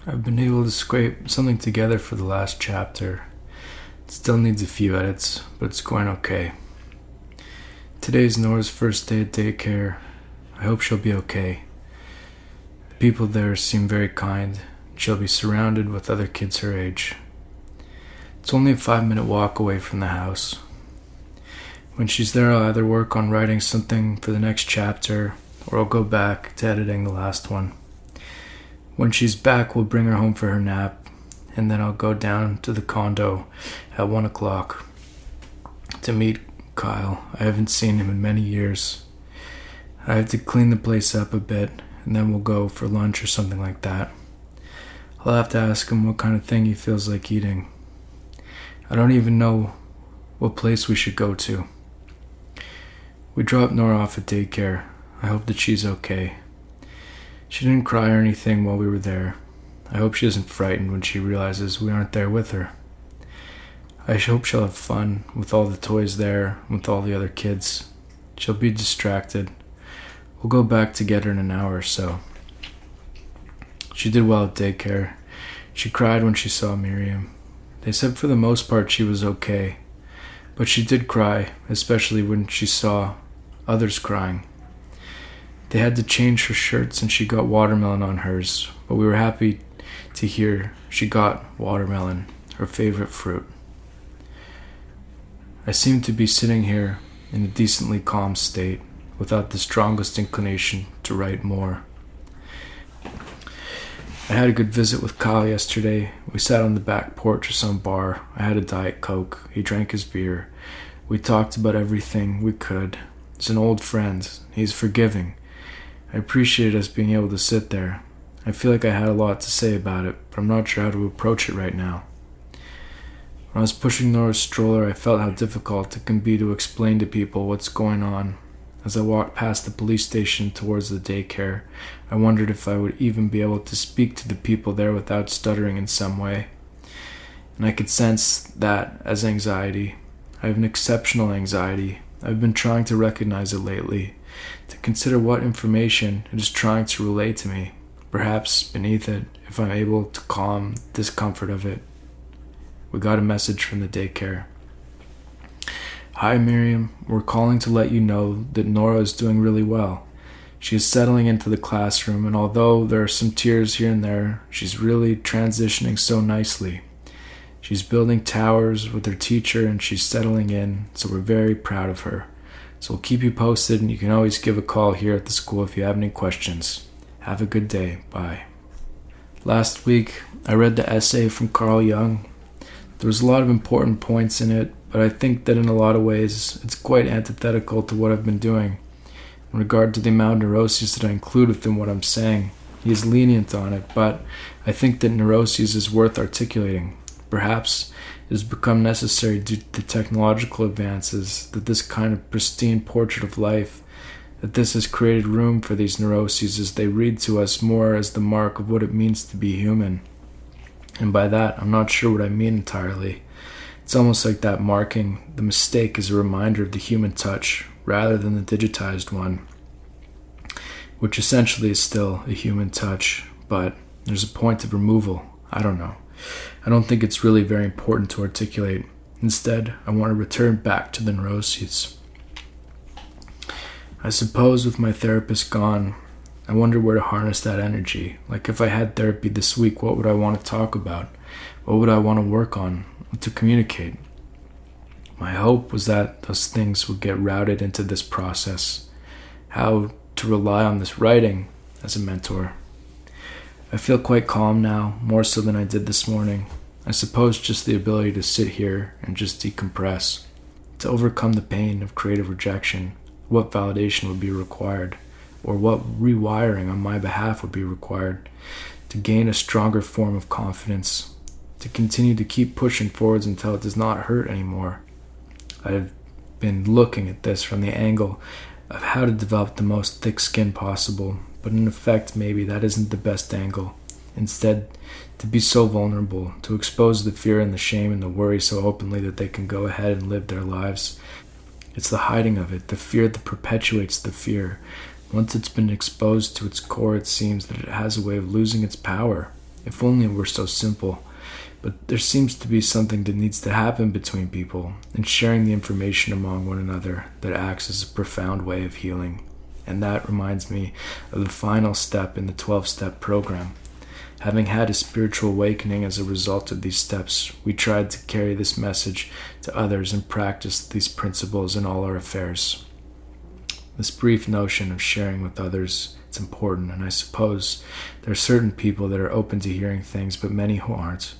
I've been able to scrape something together for the last chapter. It still needs a few edits, but it's going okay. Today's Nora's first day at daycare. I hope she'll be okay. The people there seem very kind, and she'll be surrounded with other kids her age. It's only a 5-minute walk away from the house. When she's there, I'll either work on writing something for the next chapter, or I'll go back to editing the last one. When she's back, we'll bring her home for her nap, and then I'll go down to the condo at 1 o'clock to meet Kyle. I haven't seen him in many years. I have to clean the place up a bit, and then we'll go for lunch or something like that. I'll have to ask him what kind of thing he feels like eating. I don't even know what place we should go to. We dropped Nora off at daycare. I hope that she's okay. She didn't cry or anything while we were there. I hope she isn't frightened when she realizes we aren't there with her. I hope she'll have fun with all the toys there, with all the other kids. She'll be distracted. We'll go back to get her in an hour or so. She did well at daycare. She cried when she saw Miriam. They said for the most part she was okay, but she did cry, especially when she saw others crying. They had to change her shirts and she got watermelon on hers, but we were happy to hear she got watermelon, her favorite fruit. I seem to be sitting here in a decently calm state, without the strongest inclination to write more. I had a good visit with Kyle yesterday. We sat on the back porch of some bar. I had a Diet Coke. He drank his beer. We talked about everything we could. He's an old friend. He's forgiving. I appreciated us being able to sit there. I feel like I had a lot to say about it, but I'm not sure how to approach it right now. When I was pushing Nora's stroller, I felt how difficult it can be to explain to people what's going on. As I walked past the police station towards the daycare, I wondered if I would even be able to speak to the people there without stuttering in some way. And I could sense that as anxiety. I have an exceptional anxiety. I've been trying to recognize it lately, to consider what information it is trying to relay to me, perhaps beneath it, if I'm able to calm the discomfort of it. We got a message from the daycare. Hi Miriam, we're calling to let you know that Nora is doing really well. She is settling into the classroom, and although there are some tears here and there, she's really transitioning so nicely. She's building towers with her teacher and she's settling in, so we're very proud of her. So we'll keep you posted, and you can always give a call here at the school if you have any questions. Have a good day. Bye. Last week, I read the essay from Carl Jung. There was a lot of important points in it, but I think that in a lot of ways, it's quite antithetical to what I've been doing. In regard to the amount of neuroses that I include within what I'm saying, he is lenient on it, but I think that neuroses is worth articulating. Perhaps it has become necessary due to the technological advances that this kind of pristine portrait of life, that this has created room for these neuroses as they read to us more as the mark of what it means to be human. And by that, I'm not sure what I mean entirely. It's almost like that marking, the mistake, is a reminder of the human touch rather than the digitized one, which essentially is still a human touch, but there's a point of removal. I don't know. I don't think it's really very important to articulate. Instead, I want to return back to the neuroses. I suppose with my therapist gone, I wonder where to harness that energy. Like if I had therapy this week, what would I want to talk about? What would I want to work on, to communicate? My hope was that those things would get routed into this process. How to rely on this writing as a mentor. I feel quite calm now, more so than I did this morning. I suppose just the ability to sit here and just decompress. To overcome the pain of creative rejection, what validation would be required, or what rewiring on my behalf would be required, to gain a stronger form of confidence, to continue to keep pushing forwards until it does not hurt anymore. I have been looking at this from the angle of how to develop the most thick skin possible, but in effect maybe that isn't the best angle. Instead, to be so vulnerable, to expose the fear and the shame and the worry so openly that they can go ahead and live their lives. It's the hiding of it, the fear that perpetuates the fear. Once it's been exposed to its core, it seems that it has a way of losing its power. If only it were so simple. But there seems to be something that needs to happen between people, and sharing the information among one another that acts as a profound way of healing. And that reminds me of the final step in the 12-step program. Having had a spiritual awakening as a result of these steps, we tried to carry this message to others and practice these principles in all our affairs. This brief notion of sharing with others, it's important, and I suppose there are certain people that are open to hearing things, but many who aren't.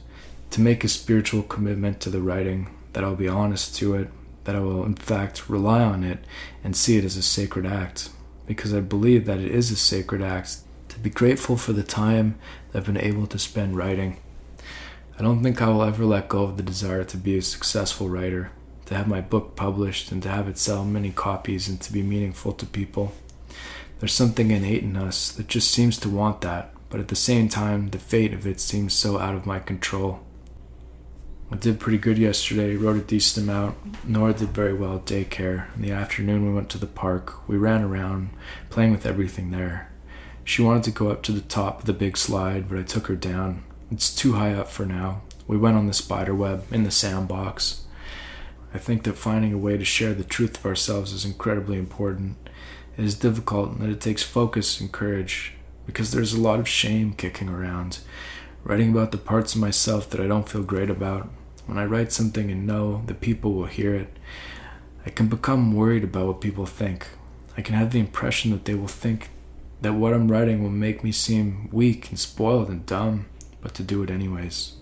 To make a spiritual commitment to the writing, that I'll be honest to it, that I will in fact rely on it and see it as a sacred act, because I believe that it is a sacred act to be grateful for the time that I've been able to spend writing. I don't think I will ever let go of the desire to be a successful writer, to have my book published and to have it sell many copies and to be meaningful to people. There's something innate in us that just seems to want that, but at the same time, the fate of it seems so out of my control. I did pretty good yesterday, wrote a decent amount. Nora did very well at daycare. In the afternoon, we went to the park. We ran around, playing with everything there. She wanted to go up to the top of the big slide, but I took her down. It's too high up for now. We went on the spider web in the sandbox. I think that finding a way to share the truth of ourselves is incredibly important. It is difficult and that it takes focus and courage, because there's a lot of shame kicking around. Writing about the parts of myself that I don't feel great about. When I write something and know that people will hear it, I can become worried about what people think. I can have the impression that they will think that what I'm writing will make me seem weak and spoiled and dumb, but to do it anyways.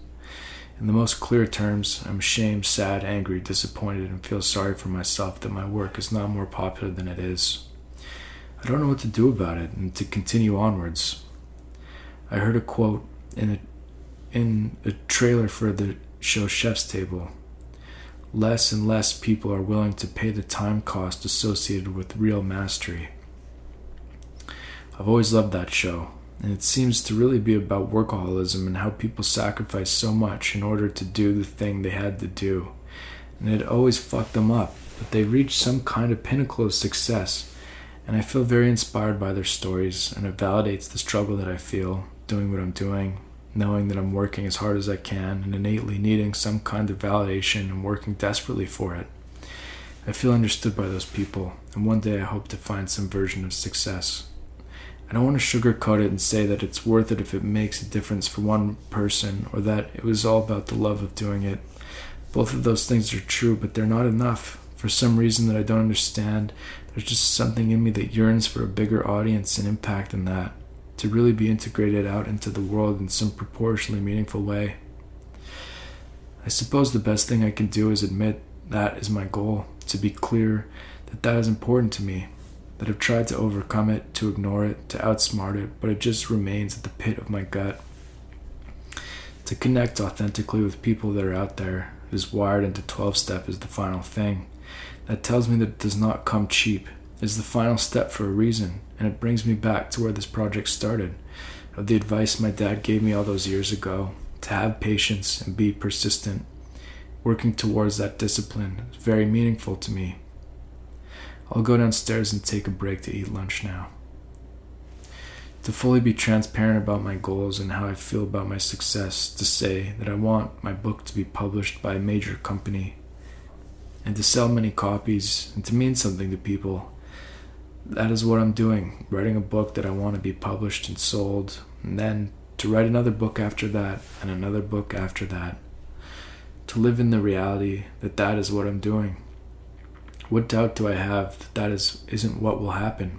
In the most clear terms, I'm ashamed, sad, angry, disappointed, and feel sorry for myself that my work is not more popular than it is. I don't know what to do about it and to continue onwards. I heard a quote in a trailer for the show Chef's Table. Less and less people are willing to pay the time cost associated with real mastery. I've always loved that show, and it seems to really be about workaholism and how people sacrifice so much in order to do the thing they had to do. And it always fucked them up, but they reached some kind of pinnacle of success, and I feel very inspired by their stories, and it validates the struggle that I feel doing what I'm doing, knowing that I'm working as hard as I can and innately needing some kind of validation and working desperately for it. I feel understood by those people, and one day I hope to find some version of success. I don't want to sugarcoat it and say that it's worth it if it makes a difference for one person, or that it was all about the love of doing it. Both of those things are true, but they're not enough. For some reason that I don't understand, there's just something in me that yearns for a bigger audience and impact than that, to really be integrated out into the world in some proportionally meaningful way. I suppose the best thing I can do is admit that is my goal, to be clear that that is important to me, that I've tried to overcome it, to ignore it, to outsmart it, but it just remains at the pit of my gut. To connect authentically with people that are out there, who's wired into 12-step is the final thing. That tells me that it does not come cheap. It's the final step for a reason, and it brings me back to where this project started, of the advice my dad gave me all those years ago, to have patience and be persistent. Working towards that discipline is very meaningful to me. I'll go downstairs and take a break to eat lunch now. To fully be transparent about my goals and how I feel about my success, to say that I want my book to be published by a major company, and to sell many copies, and to mean something to people. That is what I'm doing, writing a book that I want to be published and sold, and then to write another book after that, and another book after that. To live in the reality that that is what I'm doing. What doubt do I have that that isn't what will happen?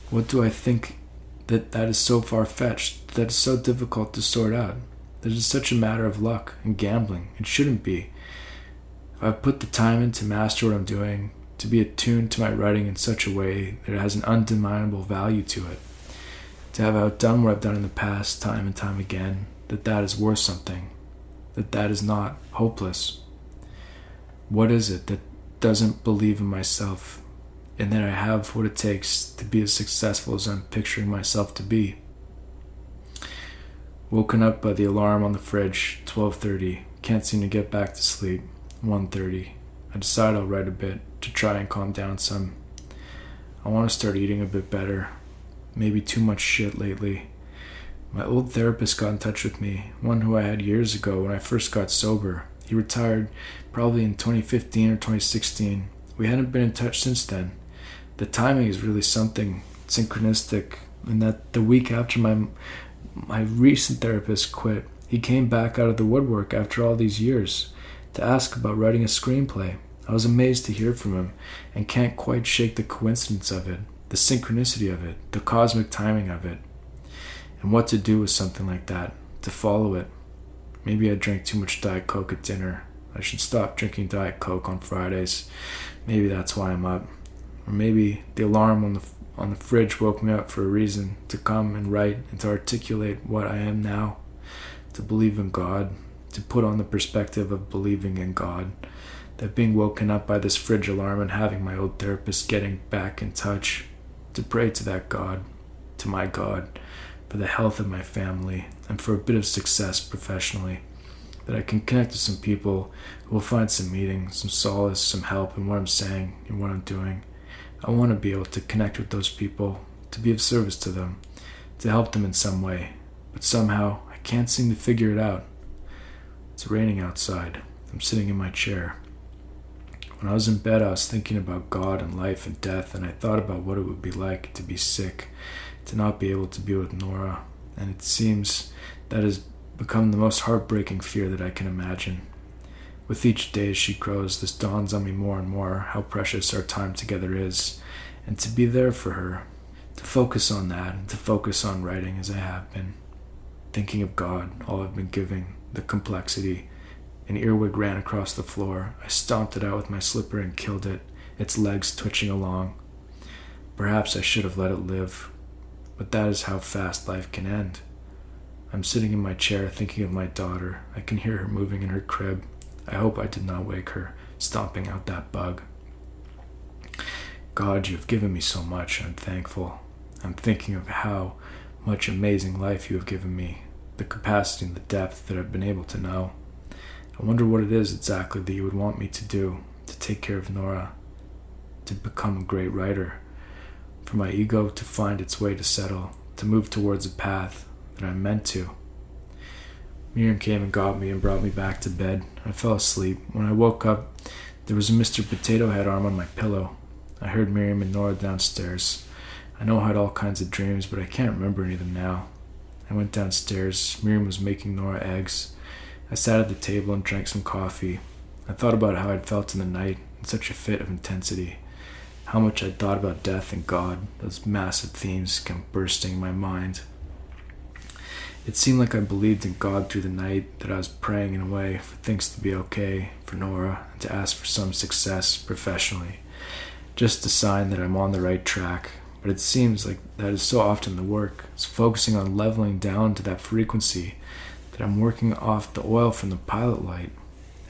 What do I think that is so far-fetched, that is so difficult to sort out, that it is such a matter of luck and gambling? It shouldn't be. If I've put the time in to master what I'm doing, to be attuned to my writing in such a way that it has an undeniable value to it, to have outdone what I've done in the past time and time again, that is worth something, that is not hopeless. What is it that doesn't believe in myself, and that I have what it takes to be as successful as I'm picturing myself to be? Woken up by the alarm on the fridge, 12:30, can't seem to get back to sleep, 1:30. I decide I'll write a bit to try and calm down some. I want to start eating a bit better. Maybe too much shit lately. My old therapist got in touch with me, one who I had years ago when I first got sober. He retired probably in 2015 or 2016. We hadn't been in touch since then. The timing is really something synchronistic, in that the week after my recent therapist quit, he came back out of the woodwork after all these years to ask about writing a screenplay. I was amazed to hear from him and can't quite shake the coincidence of it, the synchronicity of it, the cosmic timing of it. And what to do with something like that, to follow it. Maybe I drank too much Diet Coke at dinner. I should stop drinking Diet Coke on Fridays. Maybe that's why I'm up. Or maybe the alarm on the fridge woke me up for a reason, to come and write and to articulate what I am now, to believe in God, to put on the perspective of believing in God, that being woken up by this fridge alarm and having my old therapist getting back in touch, to pray to that God, to my God, for the health of my family and for a bit of success professionally, that I can connect with some people who will find some meaning, some solace, some help in what I'm saying and what I'm doing. I want to be able to connect with those people, to be of service to them, to help them in some way, but somehow I can't seem to figure it out. It's raining outside. I'm sitting in my chair. When I was in bed, I was thinking about God and life and death, and I thought about what it would be like to be sick, to not be able to be with Nora, and it seems that has become the most heartbreaking fear that I can imagine. With each day as she grows, this dawns on me more and more how precious our time together is, and to be there for her, to focus on that, and to focus on writing as I have been. Thinking of God, all I've been giving, the complexity. An earwig ran across the floor. I stomped it out with my slipper and killed it, its legs twitching along. Perhaps I should have let it live, but that is how fast life can end. I'm sitting in my chair thinking of my daughter. I can hear her moving in her crib. I hope I did not wake her, stomping out that bug. God, you have given me so much. I'm thankful. I'm thinking of how much amazing life you have given me, the capacity and the depth that I've been able to know. I wonder what it is exactly that you would want me to do, to take care of Nora, to become a great writer, for my ego to find its way to settle, to move towards a path that I'm meant to. Miriam came and got me and brought me back to bed. I fell asleep. When I woke up, there was a Mr. Potato Head arm on my pillow. I heard Miriam and Nora downstairs. I know I had all kinds of dreams, but I can't remember any of them now. I went downstairs. Miriam was making Nora eggs. I sat at the table and drank some coffee. I thought about how I'd felt in the night, in such a fit of intensity. How much I'd thought about death and God. Those massive themes came bursting in my mind. It seemed like I believed in God through the night, that I was praying in a way for things to be okay, for Nora, and to ask for some success professionally. Just a sign that I'm on the right track. But it seems like that is so often the work. It's focusing on leveling down to that frequency, that I'm working off the oil from the pilot light.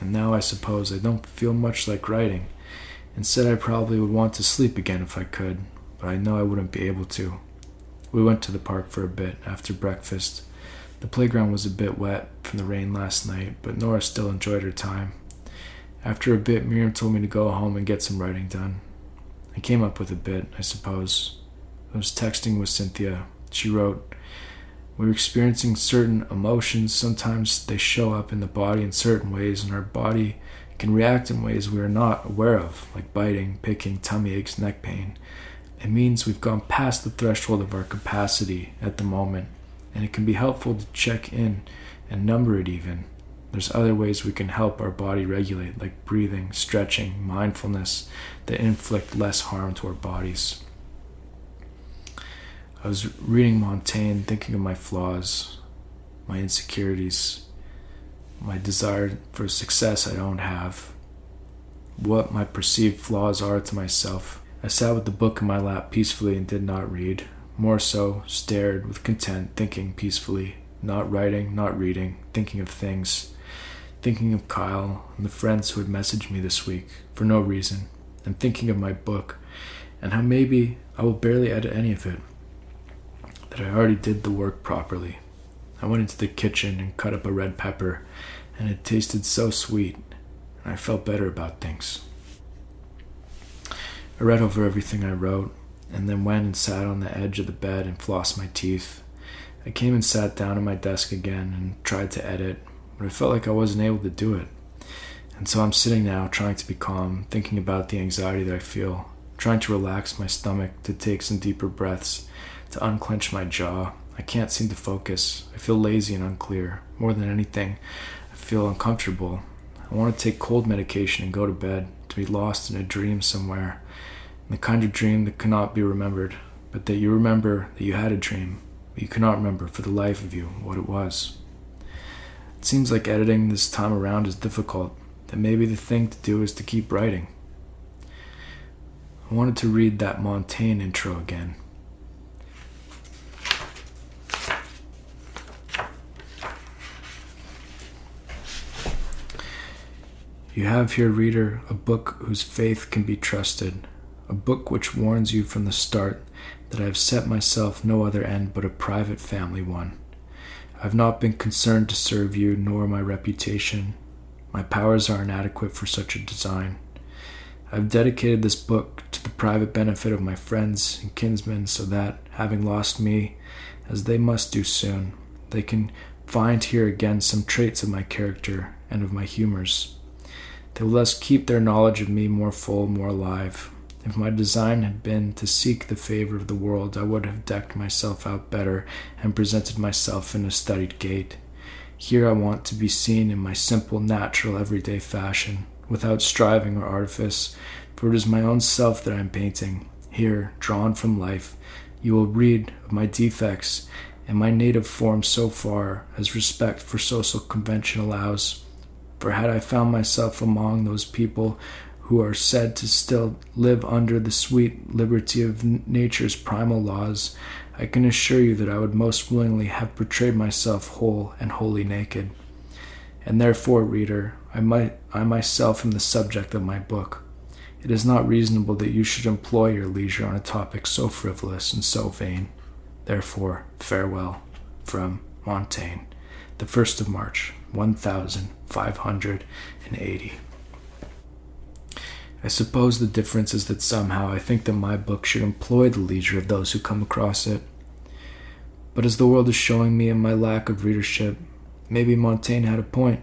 And now I suppose I don't feel much like writing. Instead, I probably would want to sleep again if I could, but I know I wouldn't be able to. We went to the park for a bit after breakfast. The playground was a bit wet from the rain last night, but Nora still enjoyed her time. After a bit, Miriam told me to go home and get some writing done. I came up with a bit, I suppose. I was texting with Cynthia. She wrote, "We're experiencing certain emotions. Sometimes they show up in the body in certain ways, and our body can react in ways we are not aware of, like biting, picking, tummy aches, neck pain. It means we've gone past the threshold of our capacity at the moment, and it can be helpful to check in and number it even. There's other ways we can help our body regulate, like breathing, stretching, mindfulness, that inflict less harm to our bodies." I was reading Montaigne, thinking of my flaws, my insecurities, my desire for success I don't have, what my perceived flaws are to myself. I sat with the book in my lap peacefully and did not read. More so, stared with content, thinking peacefully, not writing, not reading, thinking of things, thinking of Kyle and the friends who had messaged me this week for no reason, and thinking of my book and how maybe I will barely edit any of it, that I already did the work properly. I went into the kitchen and cut up a red pepper, and it tasted so sweet, and I felt better about things. I read over everything I wrote, and then went and sat on the edge of the bed and flossed my teeth. I came and sat down at my desk again and tried to edit, but I felt like I wasn't able to do it. And so I'm sitting now trying to be calm, thinking about the anxiety that I feel, trying to relax my stomach, to take some deeper breaths, to unclench my jaw. I can't seem to focus. I feel lazy and unclear. More than anything, I feel uncomfortable. I want to take cold medication and go to bed, to be lost in a dream somewhere. The kind of dream that cannot be remembered, but that you remember that you had a dream, but you cannot remember for the life of you what it was. It seems like editing this time around is difficult, that maybe the thing to do is to keep writing. I wanted to read that Montaigne intro again. You have here, reader, a book whose faith can be trusted, a book which warns you from the start that I have set myself no other end but a private family one. I have not been concerned to serve you, nor my reputation. My powers are inadequate for such a design. I have dedicated this book to the private benefit of my friends and kinsmen, so that, having lost me, as they must do soon, they can find here again some traits of my character and of my humors. They will thus keep their knowledge of me more full, more alive. If my design had been to seek the favor of the world, I would have decked myself out better and presented myself in a studied gait. Here I want to be seen in my simple, natural, everyday fashion, without striving or artifice, for it is my own self that I am painting. Here, drawn from life, you will read of my defects and my native form so far as respect for social convention allows. For had I found myself among those people who are said to still live under the sweet liberty of nature's primal laws, I can assure you that I would most willingly have portrayed myself whole and wholly naked. And therefore, reader, I myself am the subject of my book. It is not reasonable that you should employ your leisure on a topic so frivolous and so vain. Therefore, farewell, from Montaigne, the 1st of March, 1580. I suppose the difference is that somehow I think that my book should employ the leisure of those who come across it. But as the world is showing me in my lack of readership, maybe Montaigne had a point.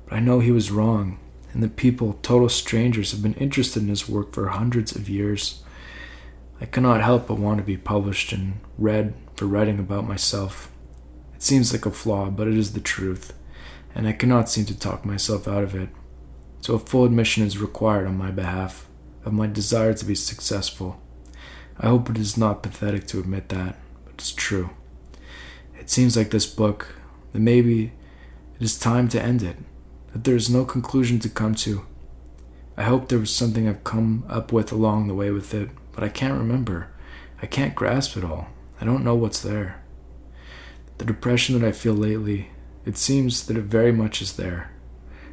But I know he was wrong, and that people, total strangers, have been interested in his work for hundreds of years. I cannot help but want to be published and read for writing about myself. It seems like a flaw, but it is the truth, and I cannot seem to talk myself out of it. So a full admission is required on my behalf of my desire to be successful. I hope it is not pathetic to admit that, but it's true. It seems like this book, that maybe it is time to end it, that there is no conclusion to come to. I hope there was something I've come up with along the way with it, but I can't remember. I can't grasp it all. I don't know what's there. The depression that I feel lately, it seems that it very much is there.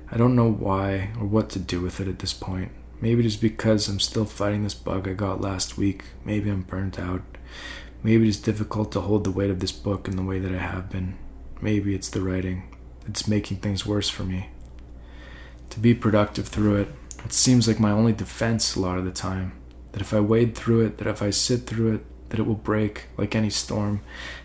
I don't know why or what to do with it at this point. Maybe it is because I'm still fighting this bug I got last week. Maybe I'm burnt out. Maybe it is difficult to hold the weight of this book in the way that I have been. Maybe it's the writing. It's making things worse for me. To be productive through it, it seems like my only defense a lot of the time. That if I wade through it, that if I sit through it, that it will break like any storm.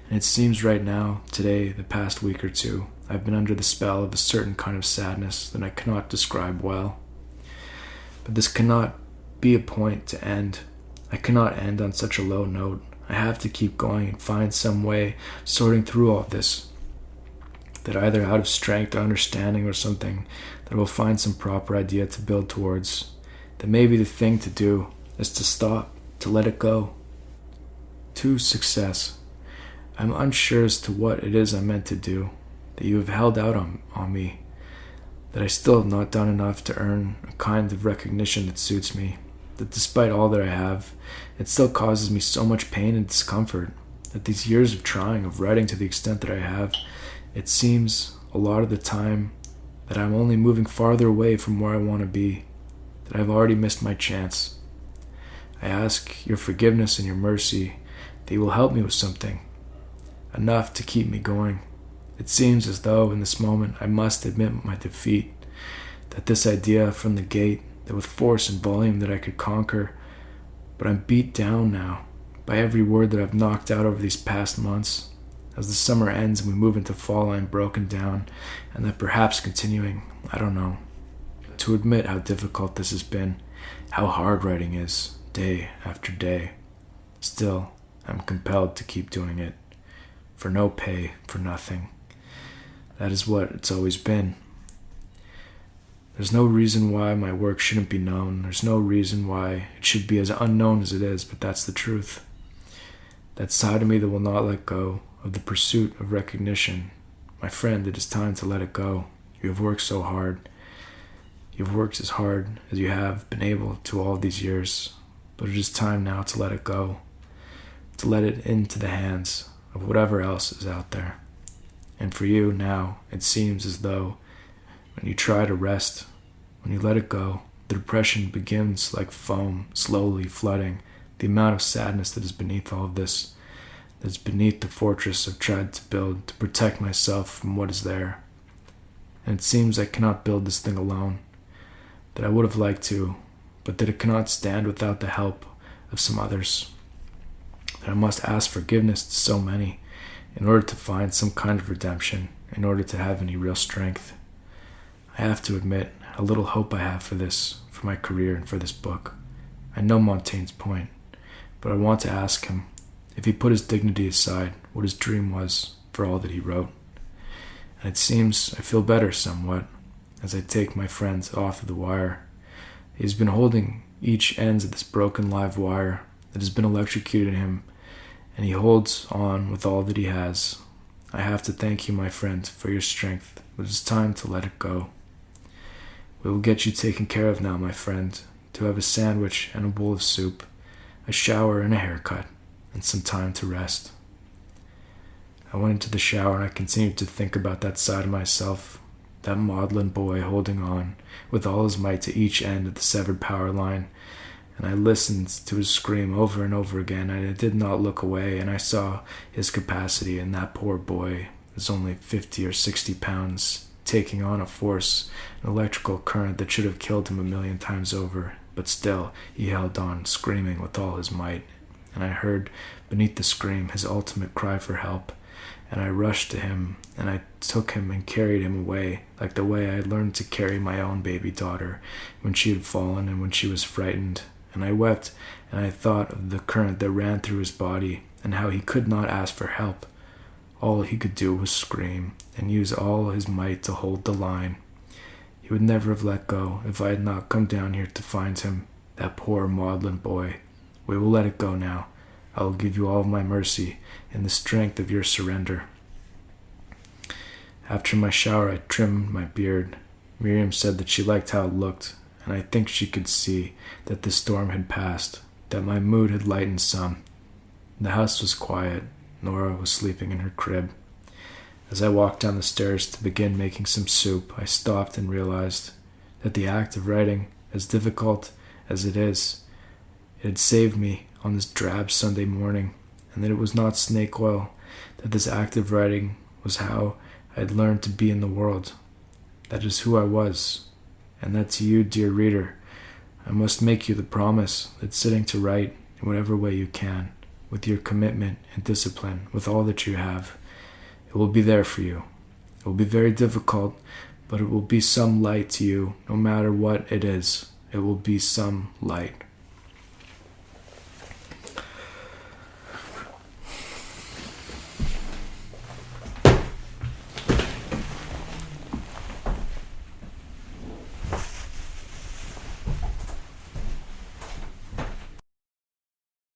And it seems right now, today, the past week or two, I've been under the spell of a certain kind of sadness that I cannot describe well. But this cannot be a point to end. I cannot end on such a low note. I have to keep going and find some way sorting through all this. That either out of strength or understanding or something, that I will find some proper idea to build towards. That maybe the thing to do is to stop, to let it go. To success. I'm unsure as to what it is I meant to do. That you have held out on me, that I still have not done enough to earn a kind of recognition that suits me, that despite all that I have, it still causes me so much pain and discomfort, that these years of trying, of writing to the extent that I have, it seems a lot of the time that I'm only moving farther away from where I want to be, that I've already missed my chance. I ask your forgiveness and your mercy that you will help me with something, enough to keep me going. It seems as though in this moment I must admit my defeat, that this idea from the gate, that with force and volume that I could conquer, but I'm beat down now by every word that I've knocked out over these past months. As the summer ends and we move into fall, I'm broken down, and that perhaps continuing, I don't know. To admit how difficult this has been, how hard writing is, day after day. Still, I'm compelled to keep doing it. For no pay, for nothing. That is what it's always been. There's no reason why my work shouldn't be known. There's no reason why it should be as unknown as it is, but that's the truth. That side of me that will not let go of the pursuit of recognition. My friend, it is time to let it go. You have worked so hard. You've worked as hard as you have been able to all these years, but it is time now to let it go, to let it into the hands of whatever else is out there. And for you now, it seems as though when you try to rest, when you let it go, the depression begins like foam, slowly flooding the amount of sadness that is beneath all of this, that's beneath the fortress I've tried to build to protect myself from what is there. And it seems I cannot build this thing alone, that I would have liked to, but that it cannot stand without the help of some others. That I must ask forgiveness to so many in order to find some kind of redemption, in order to have any real strength. I have to admit how little hope I have for this, for my career and for this book. I know Montaigne's point, but I want to ask him if he put his dignity aside, what his dream was for all that he wrote. And it seems I feel better somewhat as I take my friend off of the wire. He's been holding each ends of this broken live wire that has been electrocuted him, and he holds on with all that he has. I have to thank you, my friend, for your strength, but it's time to let it go. We will get you taken care of now, my friend, to have a sandwich and a bowl of soup, a shower and a haircut, and some time to rest. I went into the shower and I continued to think about that side of myself, that maudlin boy holding on with all his might to each end of the severed power line, and I listened to his scream over and over again, and I did not look away, and I saw his capacity, and that poor boy is only 50 or 60 pounds, taking on a force, an electrical current that should have killed him 1,000,000 times over, but still he held on, screaming with all his might, and I heard beneath the scream his ultimate cry for help, and I rushed to him, and I took him and carried him away, like the way I had learned to carry my own baby daughter when she had fallen and when she was frightened. And I wept, and I thought of the current that ran through his body, and how he could not ask for help. All he could do was scream, and use all his might to hold the line. He would never have let go if I had not come down here to find him, that poor maudlin boy. We will let it go now. I will give you all of my mercy and the strength of your surrender. After my shower, I trimmed my beard. Miriam said that she liked how it looked, and I think she could see that the storm had passed, that my mood had lightened some. The house was quiet. Nora was sleeping in her crib. As I walked down the stairs to begin making some soup, I stopped and realized that the act of writing, as difficult as it is, it had saved me on this drab Sunday morning, and that it was not snake oil, that this act of writing was how I had learned to be in the world. That is who I was. And that to you, dear reader, I must make you the promise that sitting to write in whatever way you can, with your commitment and discipline, with all that you have, it will be there for you. It will be very difficult, but it will be some light to you, no matter what it is. It will be some light.